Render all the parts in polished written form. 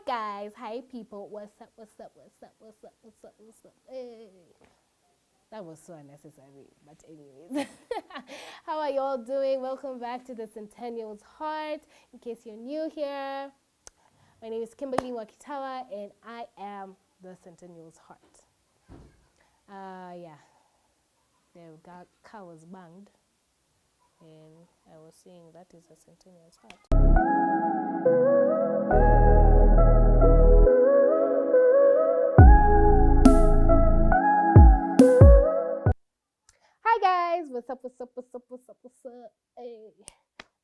guys, hi people, what's up, what's up, what's up, what's up, what's up, what's up, hey. That was so unnecessary, but anyways. How are you all doing? Welcome back to the Centennials Heart. In case you're new here, my name is Kimberly Wakitawa and I am the Centennials Heart. Yeah, the car was banged and I was saying that is a Centennials Heart. Hi guys, what's up, what's up, what's up, what's up, what's up? Hey.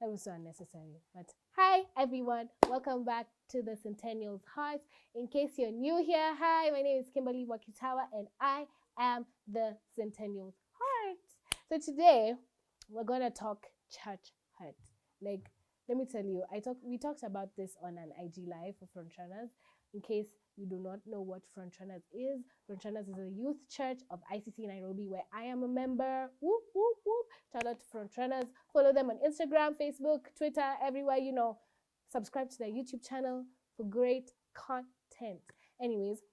That was so unnecessary, but hi everyone, welcome back to the Centennials Heart. In case you're new here, hi, my name is Kimberly Wakitawa and I am the Centennials Heart. So today we're gonna talk church hurt. Like, let me tell you, we talked about this on an IG live for Frontrunners. In case you do not know what Frontrunners is a youth church of ICC Nairobi where I am a member. Whoop, whoop, whoop. Shout out to Frontrunners. Follow them on Instagram, Facebook, Twitter, everywhere, you know. Subscribe to their YouTube channel for great content. Anyways,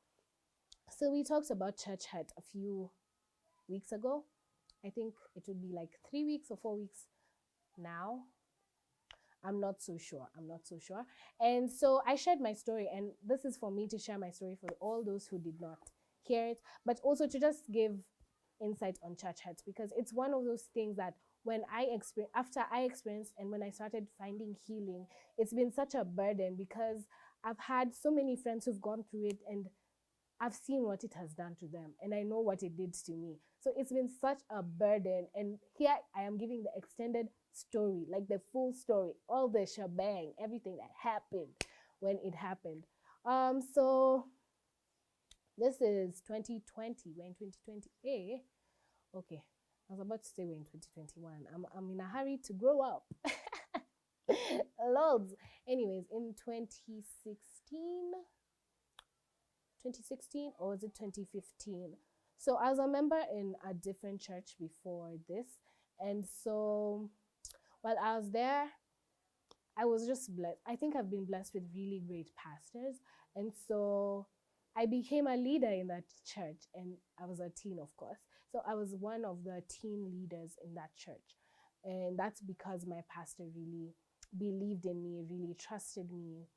so we talked about church hurt a few weeks ago. I think it would be like 3 weeks or 4 weeks now. I'm not so sure. And so I shared my story, and this is for me to share my story for all those who did not hear it, but also to just give insight on church hurt, because it's one of those things that after I experienced and when I started finding healing, it's been such a burden because I've had so many friends who've gone through it and I've seen what it has done to them and I know what it did to me. So it's been such a burden, and here I am giving the extended story, like the full story, all the shebang, everything that happened when it happened. So this is 2020. We're in 2020. Okay, I was about to say we're in 2021. I'm in a hurry to grow up. Loads. Anyways, in 2016 or was it 2015? So I was a member in a different church before this, and so while I was there, I was just blessed. I think I've been blessed with really great pastors, and so I became a leader in that church, and I was a teen, of course. So I was one of the teen leaders in that church, and that's because my pastor really believed in me, really trusted me,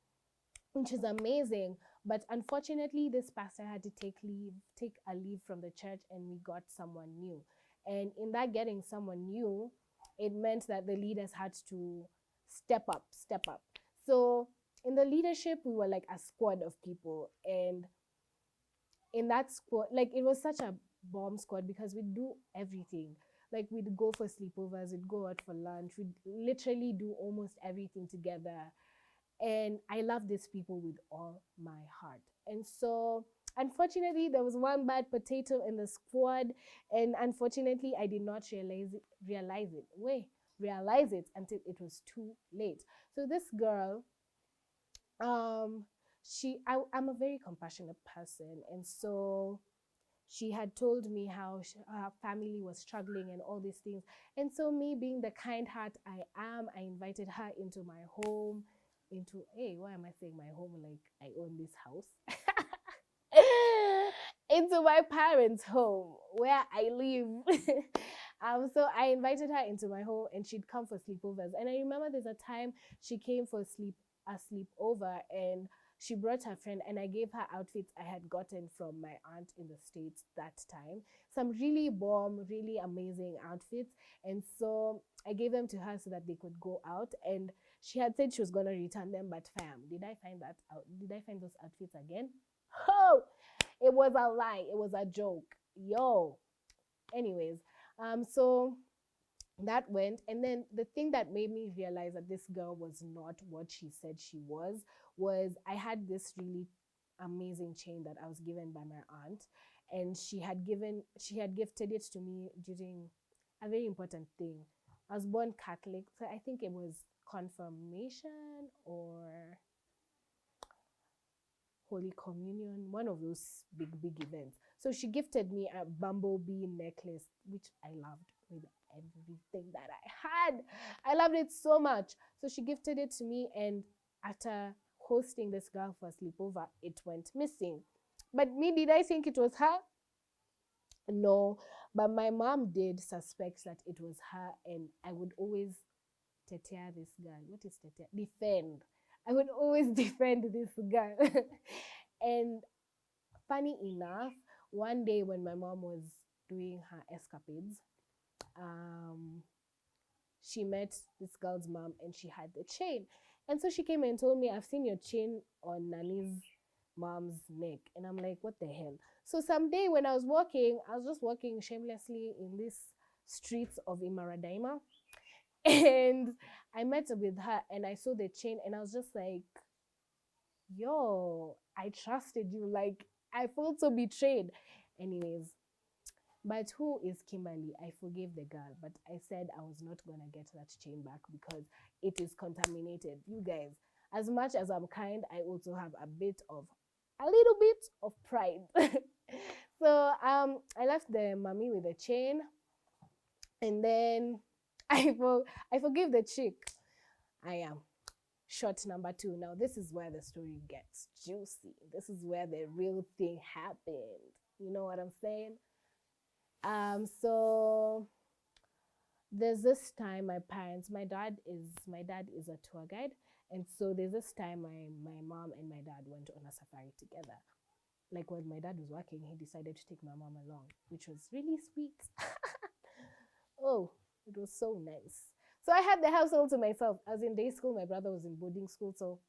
which is amazing. But unfortunately, this pastor had to take a leave from the church, and we got someone new. And in that getting someone new, it meant that the leaders had to step up. So in the leadership, we were like a squad of people, and in that squad, like, it was such a bomb squad because we'd do everything. Like, we'd go for sleepovers, we'd go out for lunch, we'd literally do almost everything together. And I love these people with all my heart. And so unfortunately, there was one bad potato in the squad, and unfortunately I did not realize it until it was too late. So this girl, I'm a very compassionate person, and so she had told me how her family was struggling and all these things. And so, me being the kind heart I am, I invited her into my home. Why am I saying my home like I own this house? Into my parents' home where I live. So I invited her into my home, and she'd come for sleepovers. And I remember there's a time she came for a sleepover, and she brought her friend, and I gave her outfits I had gotten from my aunt in the States that time. Some really bomb, really amazing outfits. And so I gave them to her so that they could go out. And she had said she was going to return them, but fam, did I find those outfits again? Oh, it was a lie. It was a joke. Yo. Anyways, so that went, and then the thing that made me realize that this girl was not what she said she was I had this really amazing chain that I was given by my aunt, and she had gifted it to me during a very important thing. I was born Catholic, so I think it was confirmation or Holy Communion, one of those big events. So she gifted me a bumblebee necklace, which I loved with everything that I had. I loved it so much. So she gifted it to me, and at a hosting this girl for a sleepover, it went missing. But me, did I think it was her? No, but my mom did suspect that it was her, and I would always tetea this girl. What is tetea? Defend. I would always defend this girl. And funny enough, one day when my mom was doing her escapades, she met this girl's mom and she had the chain. And so she came and told me, I've seen your chain on Nani's mom's neck. And I'm like, what the hell? So someday when I was just walking shamelessly in these streets of Imaradaima. And I met with her and I saw the chain and I was just like, yo, I trusted you. Like, I felt so betrayed. Anyways, but who is Kimberly? I forgave the girl, but I said I was not going to get that chain back because it is contaminated. You guys, as much as I'm kind, I also have a little bit of pride. So I left the mommy with the chain, and then I forgive the chick. I am. Shot number 2. Now this is where the story gets juicy. This is where the real thing happened. You know what I'm saying? So there's this time my dad is a tour guide, and so there's this time my mom and my dad went on a safari together. Like when my dad was working, he decided to take my mom along, which was really sweet. Oh, it was so nice. So I had the house all to myself. I was in day school, my brother was in boarding school, so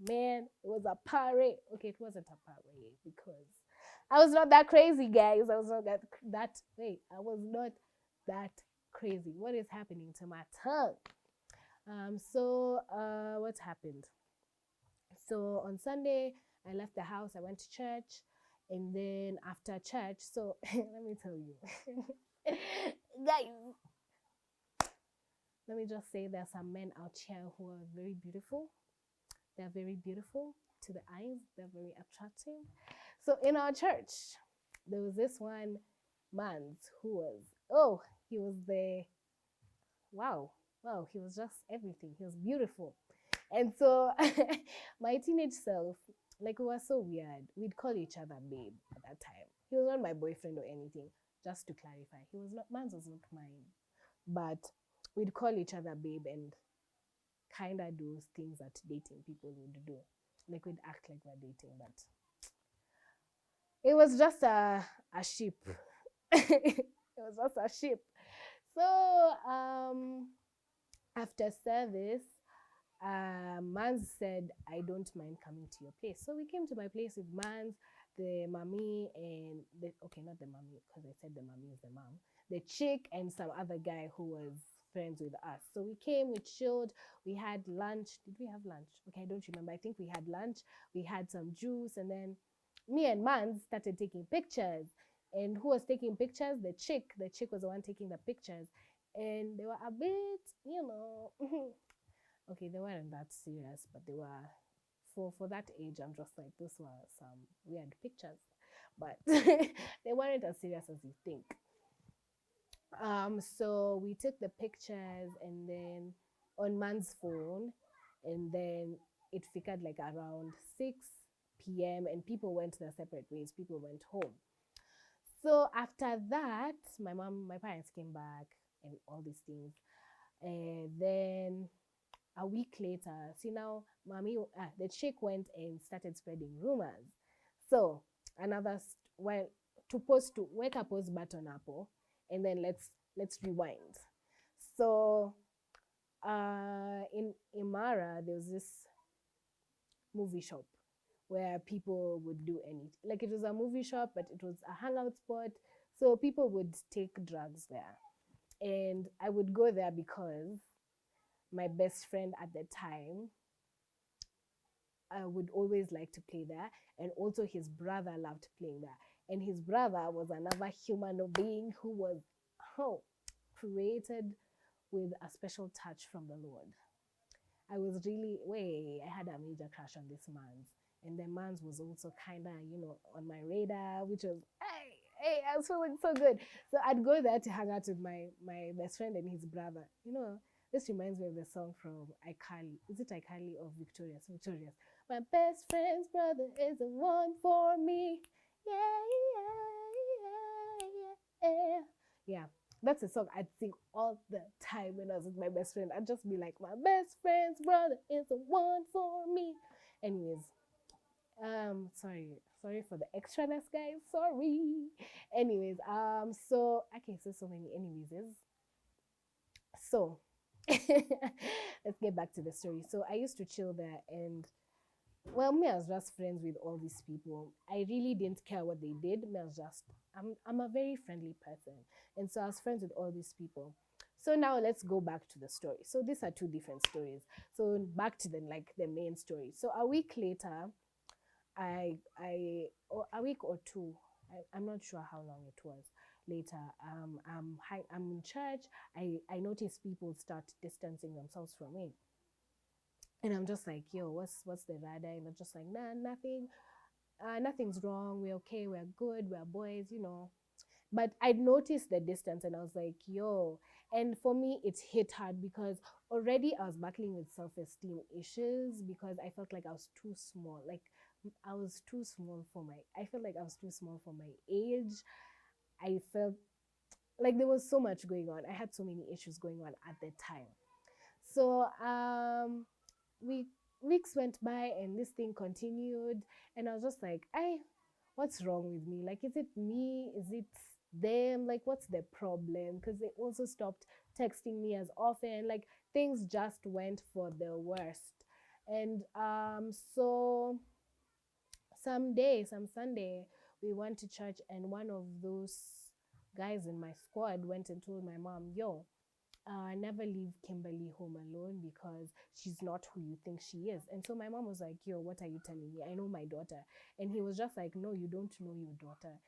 man, it was a party. Okay, it wasn't a party because I was not that crazy, guys. I was not that crazy. What is happening to my tongue? What happened? So on Sunday, I left the house. I went to church, and then after church, so let me tell you, guys. Let me just say there's some men out here who are very beautiful. They're very beautiful to the eyes. They're very attractive. So in our church, there was this one man who was, he was he was just everything. He was beautiful. And so my teenage self, like, we were so weird. We'd call each other babe at that time. He was not my boyfriend or anything, just to clarify. Mans was not mine. But we'd call each other babe and kind of do things that dating people would do. Like, we'd act like we're dating, but it was just a ship. It was just a ship. So after service, Mans said, I don't mind coming to your place. So we came to my place with Mans, the mommy, and not the mommy, because I said the mommy is the mom, the chick, and some other guy who was friends with us. So we came, we chilled, we had lunch. Did we have lunch? Okay, I don't remember. I think we had lunch. We had some juice, and then me and Mans started taking pictures. And who was taking pictures? The chick. The chick was the one taking the pictures. And they were a bit, okay, they weren't that serious, but they were, for that age, I'm just like, those were some weird pictures. But they weren't as serious as you think. So we took the pictures, and then on Man's phone, and then it figured like around 6 p.m. and people went their separate ways. People went home. So after that, my parents came back and all these things. And then a week later, the chick went and started spreading rumors. So wake a post button up, and then let's rewind. So in Imara, there was this movie shop where people would do anything. Like, it was a movie shop, but it was a hangout spot. So people would take drugs there. And I would go there because my best friend at the time would always like to play there. And also his brother loved playing there. And his brother was another human being who was created with a special touch from the Lord. I had a major crush on this man's. And the man's was also kind of, on my radar, which was, hey, I was feeling so good. So I'd go there to hang out with my best friend and his brother. This reminds me of the song from iCarly. Is it iCarly or Victorious? Victorious. My best friend's brother is the one for me. Yeah, yeah, yeah, yeah. Yeah, that's a song I'd sing all the time when I was with my best friend. I'd just be like, my best friend's brother is the one for me. Anyways, sorry for the extraness, guys. Sorry. Anyways, so okay, so many anyways is so let's get back to the story. So I used to chill there, and well, me, I was just friends with all these people. I really didn't care what they did. Me, I was just I'm a very friendly person, and so I was friends with all these people. So now let's go back to the story. So these are two different stories. So back to the main story. So a week later, or a week or two, I'm not sure how long it was later. I'm in church. I notice people start distancing themselves from me, and I'm just like, yo, what's the radar? And I'm just like, nah, nothing. Nothing's wrong. We're okay. We're good. We're boys, you know. But I'd noticed the distance, and I was like, yo. And for me, it hit hard because already I was battling with self-esteem issues because I felt like I was too small. Like I was too small for my. I felt like I was too small for my age. I felt like there was so much going on. I had so many issues going on at the time. So we weeks went by and this thing continued, and I was just like, what's wrong with me? Like, is it me? Is it them? Like, what's the problem? Because they also stopped texting me as often. Like, things just went for the worst. And so some Sunday, we went to church, and one of those guys in my squad went and told my mom, yo, never leave Kimberly home alone because she's not who you think she is. And so my mom was like, yo, what are you telling me? I know my daughter. And he was just like, no, you don't know your daughter.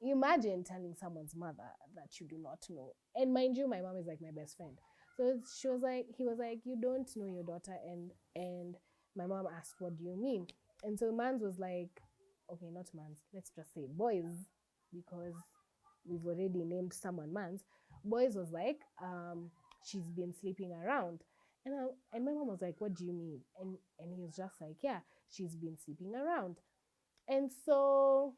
You imagine telling someone's mother that you do not know. And mind you, my mom is like my best friend. So he was like, you don't know your daughter. And my mom asked, what do you mean? And so Mans was like, okay, not Mans, let's just say boys, because we've already named someone Mans. Boys was like, she's been sleeping around. And my mom was like, what do you mean? And he was just like, yeah, she's been sleeping around. And so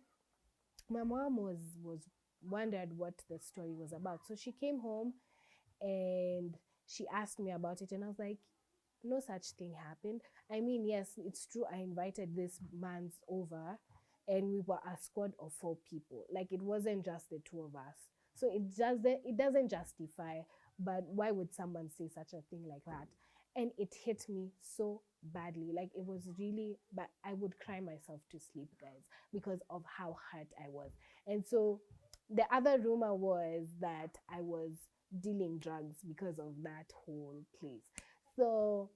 my mom was wondered what the story was about. So she came home and she asked me about it, and I was like, no such thing happened. I mean, yes, it's true, I invited this man's over, and we were a squad of 4 people. Like, it wasn't just the 2 of us. So it doesn't justify, but why would someone say such a thing like that? And it hit me so badly. Like, it was really bad. I would cry myself to sleep, guys, because of how hurt I was. And so the other rumor was that I was dealing drugs because of that whole place. So,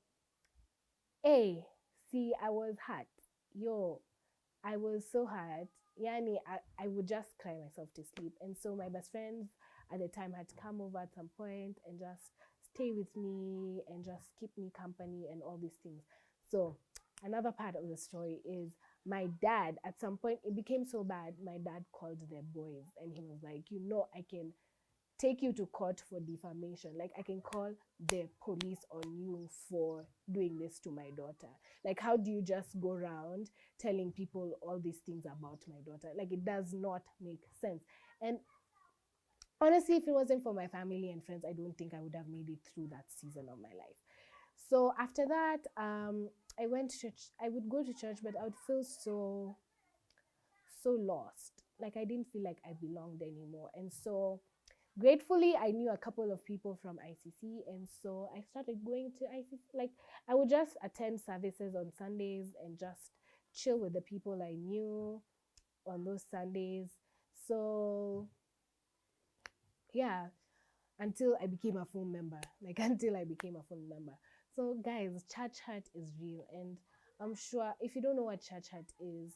hey, see, I was hurt. Yo, I was so hurt. Yani, I would just cry myself to sleep. And so my best friends at the time had to come over at some point and just stay with me and just keep me company and all these things. So another part of the story is my dad, at some point, it became so bad, my dad called the boys and he was like, you know, I can take you to court for defamation. Like, I can call the police on you for doing this to my daughter. Like, how do you just go around telling people all these things about my daughter? Like, it does not make sense. And honestly, if it wasn't for my family and friends, I don't think I would have made it through that season of my life. So after that, I went to church. I would go to church, but I would feel so lost. Like, I didn't feel like I belonged anymore. And so gratefully, I knew a couple of people from ICC, and so I started going to ICC. Like, I would just attend services on Sundays and just chill with the people I knew on those Sundays. So yeah, until I became a full member. Like, until I became a full member. So guys, church hurt is real, and I'm sure if you don't know what church hurt is,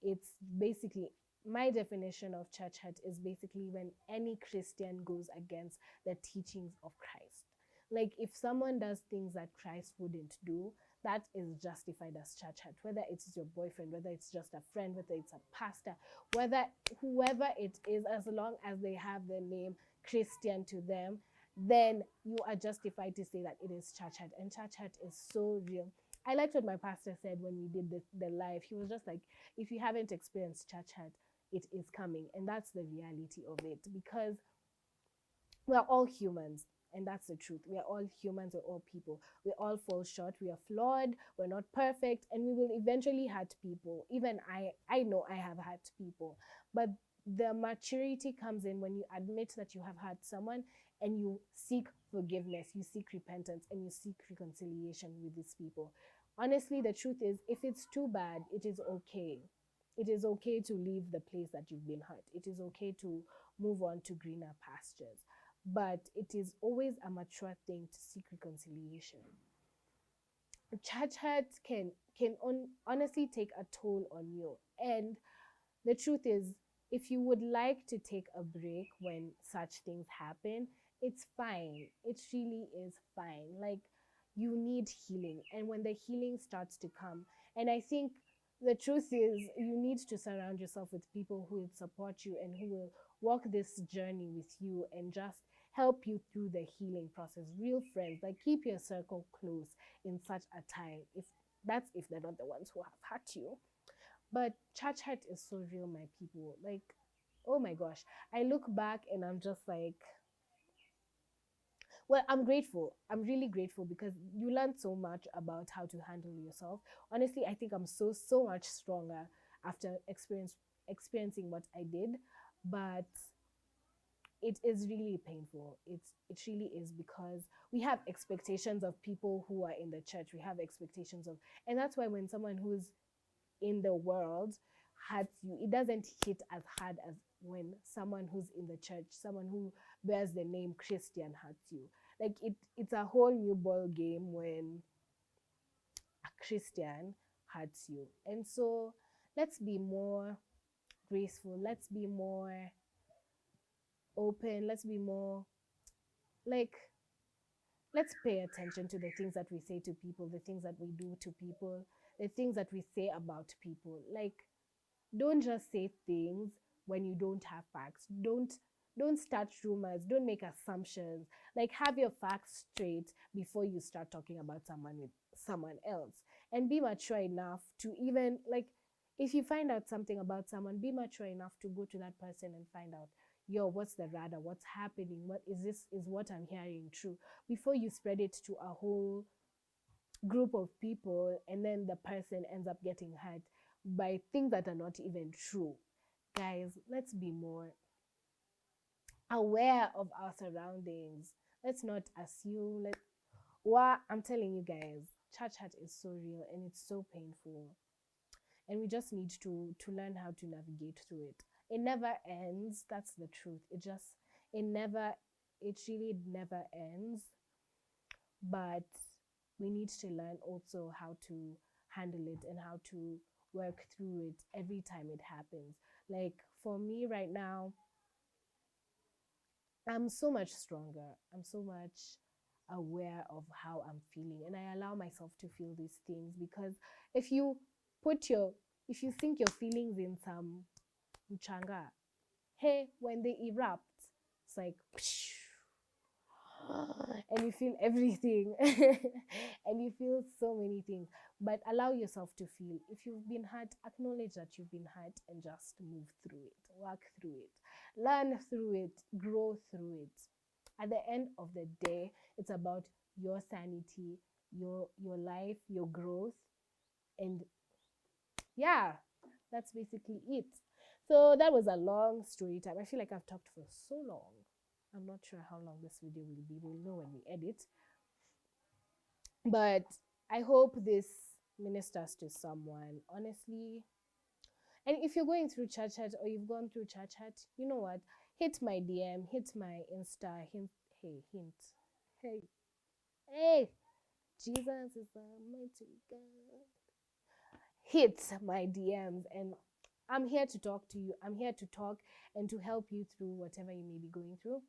it's basically, my definition of church hurt is basically when any Christian goes against the teachings of Christ. Like, if someone does things that Christ wouldn't do, that is justified as church hurt. Whether it's your boyfriend, whether it's just a friend, whether it's a pastor, whether whoever it is, as long as they have the name Christian to them, then you are justified to say that it is church hurt. And church hurt is so real. I liked what my pastor said when we did the live. He was just like, if you haven't experienced church hurt, it is coming. And that's the reality of it, because we are all humans. And that's the truth. We are all humans, we're all people. We all fall short, we are flawed, we're not perfect, and we will eventually hurt people. Even I know I have hurt people. But the maturity comes in when you admit that you have hurt someone and you seek forgiveness, you seek repentance, and you seek reconciliation with these people. Honestly, the truth is, if it's too bad, it is okay. It is okay to leave the place that you've been hurt. It is okay to move on to greener pastures. But it is always a mature thing to seek reconciliation. Church hurt can honestly take a toll on you. And the truth is, if you would like to take a break when such things happen, it's fine. It really is fine. Like, you need healing. And when the healing starts to come, and I think the truth is, you need to surround yourself with people who will support you and who will walk this journey with you and just help you through the healing process. Real friends, like, keep your circle close in such a time, if they're not the ones who have hurt you. But church hurt is so real, my people. Like, oh my gosh, I look back and I'm just like, well, I'm grateful. I'm really grateful, because you learn so much about how to handle yourself. Honestly, I think I'm so much stronger after experiencing what I did. But it is really painful. It really is, because we have expectations of people who are in the church. We have expectations of, and that's why when someone who's in the world hurts you, it doesn't hit as hard as when someone who's in the church, someone who bears the name Christian, hurts you. Like, it's a whole new ball game when a Christian hurts you. And so let's be more graceful. Let's be more open. Let's be more, like, let's pay attention to the things that we say to people, the things that we do to people, the things that we say about people. Like, don't just say things when you don't have facts. Don't start rumors. Don't make assumptions. Like, have your facts straight before you start talking about someone with someone else. And be mature enough to, even, like, if you find out something about someone, be mature enough to go to that person and find out, yo, what's the radar? What's happening? What is this? Is what I'm hearing true? Before you spread it to a whole group of people, and then the person ends up getting hurt by things that are not even true. Guys, let's be more aware of our surroundings. Let's not assume. I'm telling you guys, church hurt is so real and it's so painful. And we just need to learn how to navigate through it. It never ends. That's the truth. It really never ends. But we need to learn also how to handle it and how to work through it every time it happens. Like, for me right now, I'm so much stronger. I'm so much aware of how I'm feeling, and I allow myself to feel these things, because if you sink your feelings in some mchanga, hey, when they erupt, it's like and you feel everything and you feel so many things. But allow yourself to feel. If you've been hurt, acknowledge that you've been hurt and just move through it, work through it, learn through it, grow through it. At the end of the day, it's about your sanity, your life, your growth. And yeah, that's basically it. So that was a long story time. I feel like I've talked for so long. I'm not sure how long this video will be. We'll know when we edit. But I hope this ministers to someone, honestly. And if you're going through church hurt, or you've gone through church hurt, you know what? Hit my DM, hit my Insta, hint. Hey, Jesus is almighty God. Hit my DMs, and I'm here to talk to you. I'm here to talk and to help you through whatever you may be going through.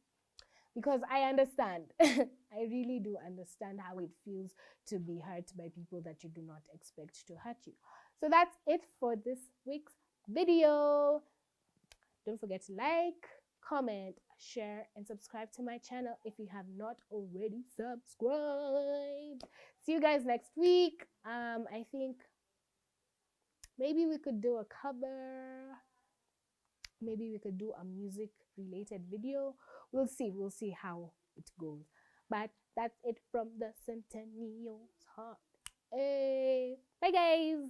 Because I understand. I really do understand how it feels to be hurt by people that you do not expect to hurt you. So that's it for this week's video. Don't forget to like, comment, share, and subscribe to my channel if you have not already subscribed. See you guys next week. I think maybe we could do a cover. Maybe we could do a music related video. We'll see how it goes. But that's it from the Centennials heart. Hey, bye guys.